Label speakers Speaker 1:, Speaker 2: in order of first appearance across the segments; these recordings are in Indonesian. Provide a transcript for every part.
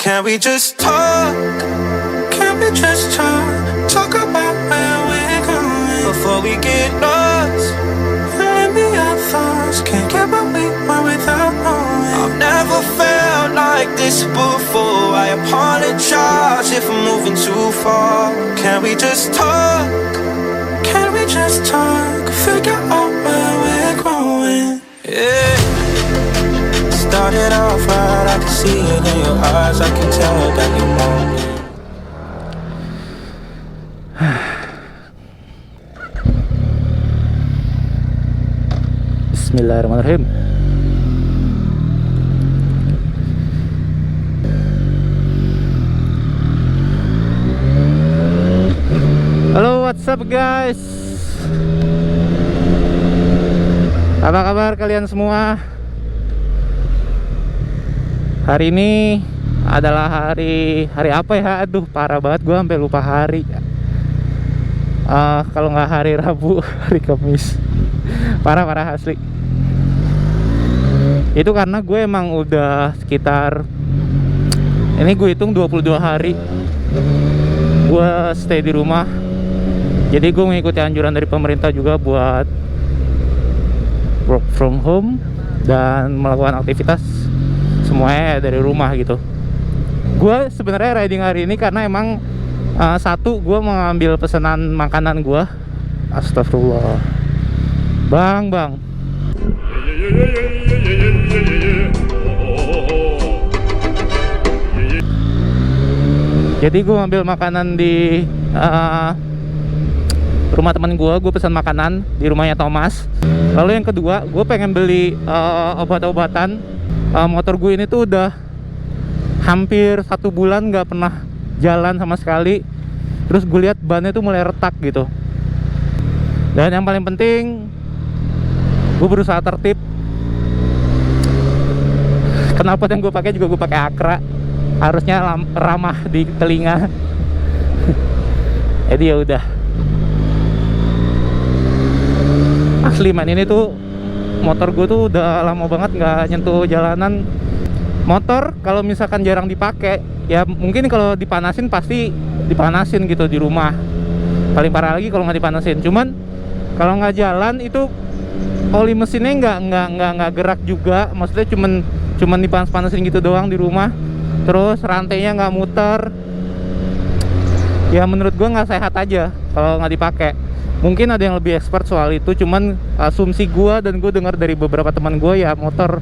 Speaker 1: Can we just talk? Can we just talk? Talk about where we're going before we get lost. Let me our thoughts. Can't get what we want without knowing. I've never felt like this before. I apologize if I'm moving too far. Can we just talk? Can we just talk? Figure out where we're going. Yeah. Started off right, I can see it in your eyes. I can tell that you want me.
Speaker 2: Bismillahirrahmanirrahim. Halo, what's up guys? Apa kabar kalian semua? Hari ini adalah hari apa ya? Aduh, parah banget, gue sampai lupa hari. Kalau nggak hari Rabu, hari Kamis. Parah asli. Itu karena gue emang udah sekitar, ini gue hitung 22 hari gue stay di rumah. Jadi gue mengikuti anjuran dari pemerintah juga buat work from home dan melakukan aktivitas semuanya dari rumah gitu. Gue sebenarnya riding hari ini karena emang satu, gue mengambil pesanan makanan gue. Astagfirullah. Bang. Jadi gue ngambil makanan di rumah teman gue pesan makanan di rumahnya Thomas. Lalu yang kedua, gue pengen beli obat-obatan. Motor gue ini tuh udah hampir 1 bulan nggak pernah jalan sama sekali. Terus gue lihat bannya tuh mulai retak gitu. Dan yang paling penting, gue berusaha tertib. Knalpot yang gue pakai juga gue pakai Akra, harusnya ramah di telinga. Jadi ya udah. Asli man, ini tuh motor gue tuh udah lama banget nggak nyentuh jalanan. Motor kalau misalkan jarang dipakai, ya mungkin kalau dipanasin pasti dipanasin gitu di rumah. Paling parah lagi kalau nggak dipanasin. Cuman kalau nggak jalan itu oli mesinnya nggak gerak juga. Maksudnya cuman dipanas-panasin gitu doang di rumah. Terus rantainya nggak muter. Ya menurut gue nggak sehat aja kalau nggak dipakai. Mungkin ada yang lebih expert soal itu, cuman asumsi gue dan gue dengar dari beberapa teman gue ya, motor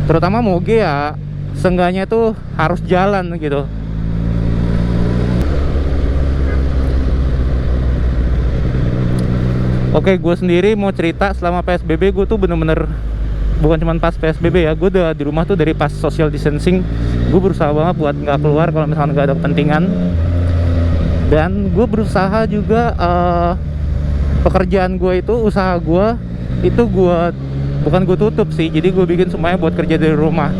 Speaker 2: terutama moge ya seenggaknya tuh harus jalan gitu. Oke, gue sendiri mau cerita selama PSBB gue tuh bener-bener, bukan cuma pas PSBB ya, gue udah di rumah tuh dari pas social distancing. Gue berusaha banget buat nggak keluar kalau misalnya nggak ada kepentingan. Dan gue berusaha juga pekerjaan gue itu, usaha gue itu bukan gue tutup sih, jadi gue bikin semuanya buat kerja dari rumah.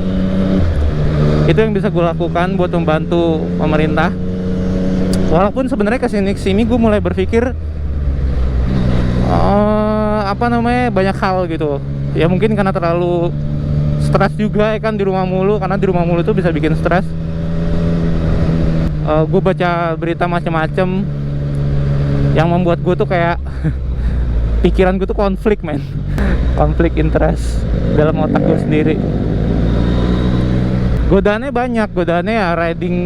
Speaker 2: Itu yang bisa gue lakukan buat membantu pemerintah. Walaupun sebenarnya kesini gue mulai berpikir banyak hal gitu. Ya mungkin karena terlalu stres juga ya kan, di rumah mulu. Karena di rumah mulu itu bisa bikin stres. Gue baca berita macam-macam yang membuat gue tuh kayak pikiran gue tuh konflik konflik interest dalam otak gue sendiri. Godaannya banyak, godaannya ya riding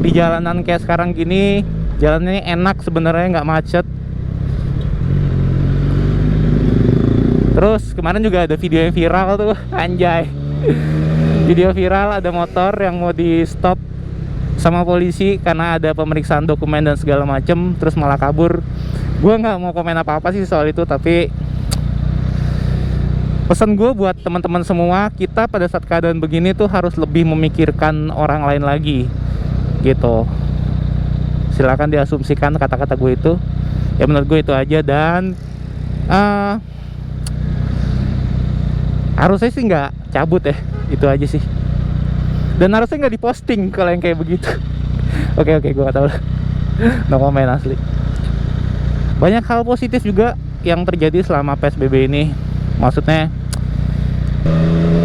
Speaker 2: di jalanan kayak sekarang gini. Jalannya enak sebenarnya, nggak macet. Terus kemarin juga ada video yang viral tuh, anjay. Video viral, ada motor yang mau di stop sama polisi karena ada pemeriksaan dokumen dan segala macem, terus malah kabur. Gue nggak mau komen apa-apa sih soal itu, tapi pesan gue buat teman-teman semua, kita pada saat keadaan begini tuh harus lebih memikirkan orang lain lagi gitu. Silakan diasumsikan kata-kata gue itu, ya menurut gue itu aja. Dan harusnya sih nggak cabut ya, itu aja sih. Dan harusnya nggak diposting kalau yang kayak begitu. Oke, gue gak tau lah. No comment asli. Banyak hal positif juga yang terjadi selama PSBB ini. Maksudnya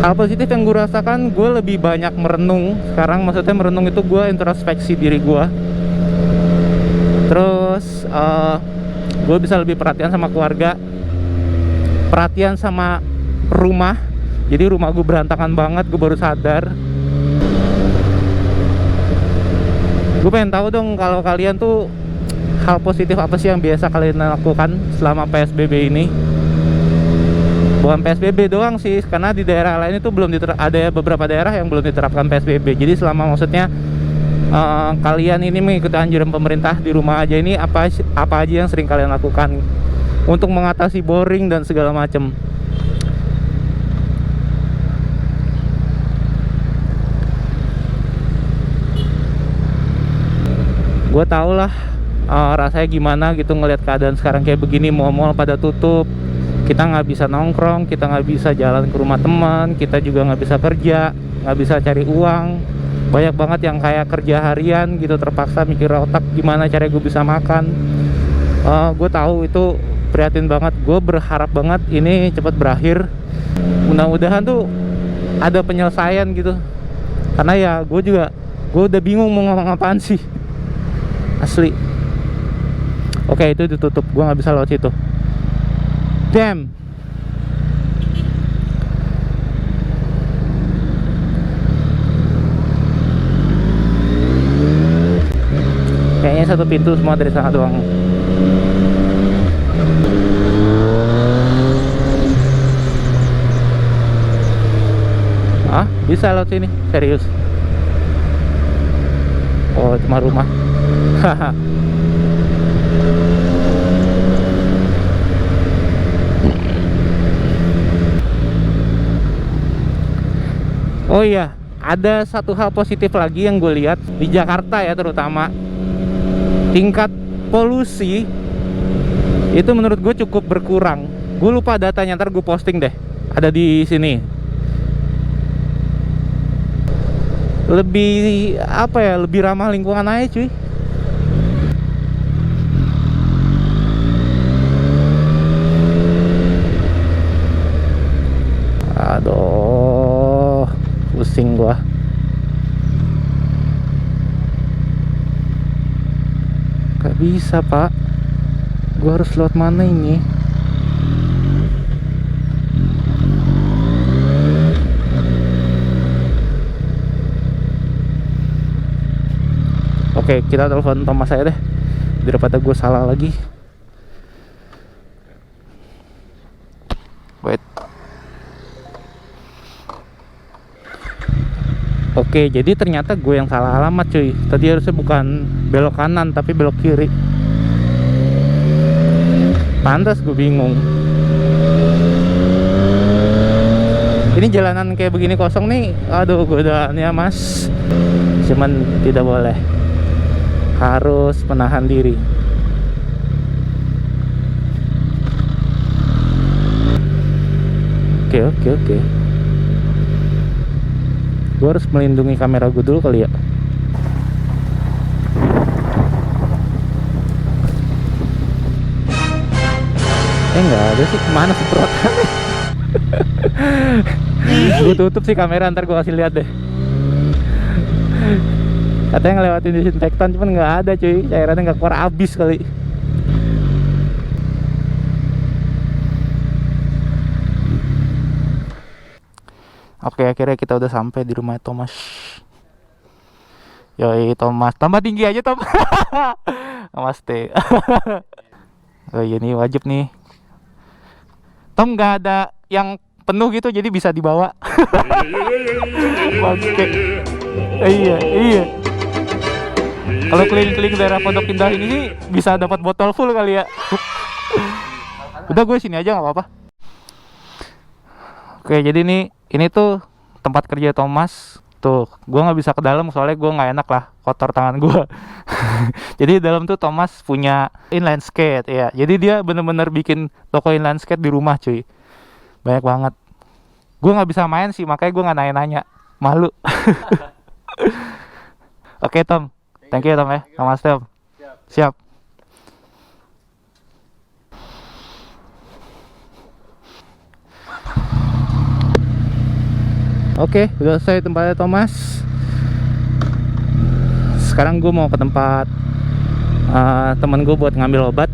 Speaker 2: Hal positif yang gue rasakan, gue lebih banyak merenung sekarang. Maksudnya merenung itu gue introspeksi diri gue. Terus gue bisa lebih perhatian sama keluarga, perhatian sama rumah. Jadi rumah gue berantakan banget, gue baru sadar. Gue pengen tahu dong, kalau kalian tuh hal positif apa sih yang biasa kalian lakukan selama PSBB ini. Bukan PSBB doang sih, karena di daerah lain itu belum ada beberapa daerah yang belum diterapkan PSBB. Jadi selama maksudnya kalian ini mengikuti anjuran pemerintah di rumah aja, ini apa aja yang sering kalian lakukan untuk mengatasi boring dan segala macem. Gue tau lah rasanya gimana gitu ngelihat keadaan sekarang kayak begini, mall-mall pada tutup, kita nggak bisa nongkrong, kita nggak bisa jalan ke rumah teman, kita juga nggak bisa kerja, nggak bisa cari uang. Banyak banget yang kayak kerja harian gitu, terpaksa mikir otak gimana cara gue bisa makan. Gue tahu itu prihatin banget. Gue berharap banget ini cepat berakhir. Mudah-mudahan tuh ada penyelesaian gitu, karena ya gue udah bingung mau ngomong apaan sih, asli. Oke, itu ditutup, gue nggak bisa lewat situ. Damn. Kayaknya satu pintu semua dari sana doang. Ah, bisa lewat sini, serius. Oh, cuma rumah. Haha. Oh iya, ada satu hal positif lagi yang gue lihat di Jakarta ya, terutama tingkat polusi itu menurut gue cukup berkurang. Gue lupa datanya, ntar gue posting deh, ada di sini. Lebih apa ya, lebih ramah lingkungan aja cuy. Aduh, pusing gua. Gak bisa pak, gua harus lewat mana ini? Oke, kita telepon Thomas saya deh, daripada gue salah lagi. Wait. Oke, jadi ternyata gue yang salah alamat cuy. Tadi harusnya bukan belok kanan tapi belok kiri. Pantas gue bingung. Ini jalanan kayak begini kosong nih, aduh godaannya mas. Cuman tidak boleh, harus menahan diri. Oke. Gue harus melindungi kamera gue dulu kali ya. Nggak ada sih, kemana semprotannya? Gue tutup sih kamera, ntar gue kasih lihat deh. Katanya ngelewatin disinfektan, cuman nggak ada cuy, cairannya nggak keluar, habis kali. Oke, akhirnya kita udah sampai di rumah Thomas. Yoi Thomas, tambah tinggi aja Tom. Namaste. Oh iya, nih wajib nih Tom, nggak ada yang penuh gitu, jadi bisa dibawa. Oke. Iya. Kalau keliling-keliling daerah Pondok Indah ini sih bisa dapat botol full kali ya. Udah, gue sini aja nggak apa-apa. Oke, jadi ini tuh tempat kerja Thomas. Tuh, gue nggak bisa ke dalam soalnya gue nggak enak lah, kotor tangan gue. Jadi di dalam tuh Thomas punya inline skate ya. Jadi dia bener-bener bikin toko inline skate di rumah cuy. Banyak banget. Gue nggak bisa main sih, makanya gue nggak nanya-nanya, malu. Oke Tom, thank you Tom ya. Namaste Tom. Siap. Oke, udah selesai tempatnya Thomas. Sekarang gue mau ke tempat temen gue buat ngambil obat.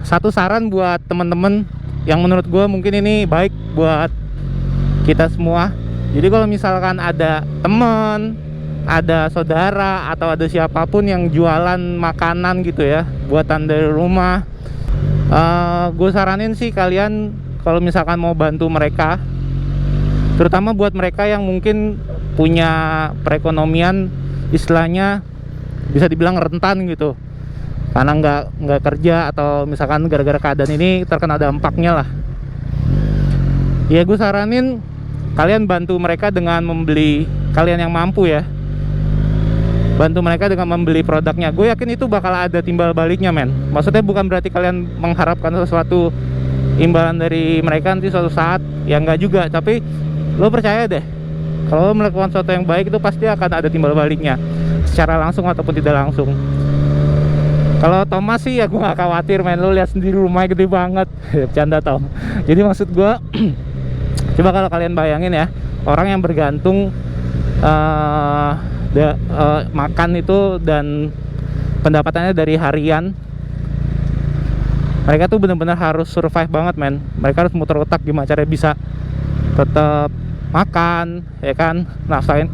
Speaker 2: Satu saran buat temen-temen yang menurut gue mungkin ini baik buat kita semua. Jadi kalau misalkan ada temen, ada saudara, atau ada siapapun yang jualan makanan gitu ya, buatan dari rumah, gue saranin sih kalian kalau misalkan mau bantu mereka, terutama buat mereka yang mungkin punya perekonomian istilahnya bisa dibilang rentan gitu, karena nggak kerja atau misalkan gara-gara keadaan ini terkena dampaknya lah. Ya gue saranin kalian bantu mereka dengan membeli, kalian yang mampu ya, bantu mereka dengan membeli produknya. Gue yakin itu bakal ada timbal baliknya, men. Maksudnya bukan berarti kalian mengharapkan sesuatu imbalan dari mereka nanti suatu saat, ya enggak juga. Tapi lo percaya deh, kalau lo melakukan sesuatu yang baik itu pasti akan ada timbal baliknya, secara langsung ataupun tidak langsung. Kalau Thomas sih ya gue gak khawatir, men. Lo lihat sendiri rumahnya gede banget. Bercanda, Tom. Jadi maksud gue coba kalau kalian bayangin ya, orang yang bergantung makan itu dan pendapatannya dari harian, mereka tuh benar-benar harus survive banget, men. Mereka harus muter otak gimana caranya bisa tetap makan, ya kan,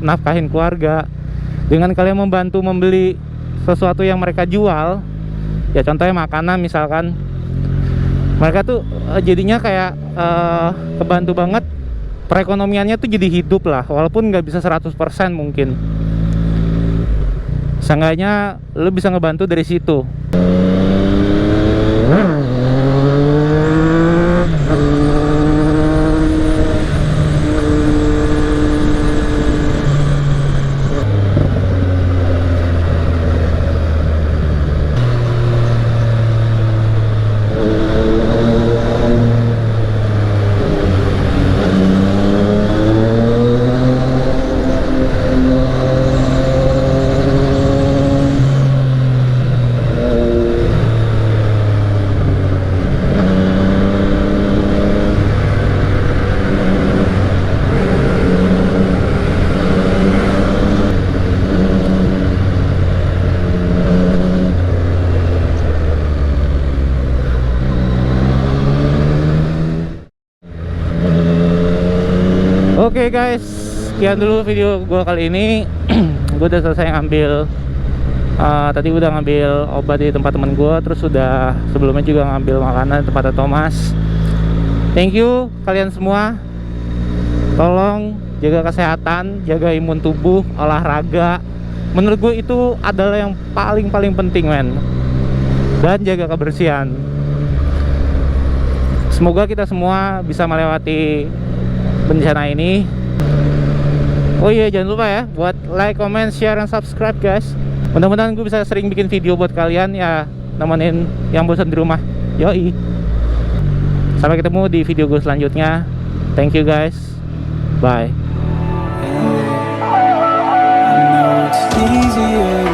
Speaker 2: nafkahin keluarga. Dengan kalian membantu membeli sesuatu yang mereka jual, ya contohnya makanan misalkan, mereka tuh jadinya kayak kebantu banget, perekonomiannya tuh jadi hidup lah, walaupun nggak bisa 100% mungkin. Seenggaknya lo bisa ngebantu dari situ. Oke guys, sekian dulu video gue kali ini. Gue udah selesai ngambil tadi udah ngambil obat di tempat temen gue, terus udah sebelumnya juga ngambil makanan di tempatnya Thomas. Thank you kalian semua. Tolong jaga kesehatan, jaga imun tubuh, olahraga. Menurut gue itu adalah yang paling penting, men. Dan jaga kebersihan. Semoga kita semua bisa melewati bencana ini. Oh iya, jangan lupa ya buat like, comment, share, dan subscribe guys. Mudah-mudahan gue bisa sering bikin video buat kalian ya, nemenin yang bosan di rumah. Yoi. Sampai ketemu di video gue selanjutnya. Thank you guys. Bye.
Speaker 1: I know it's easier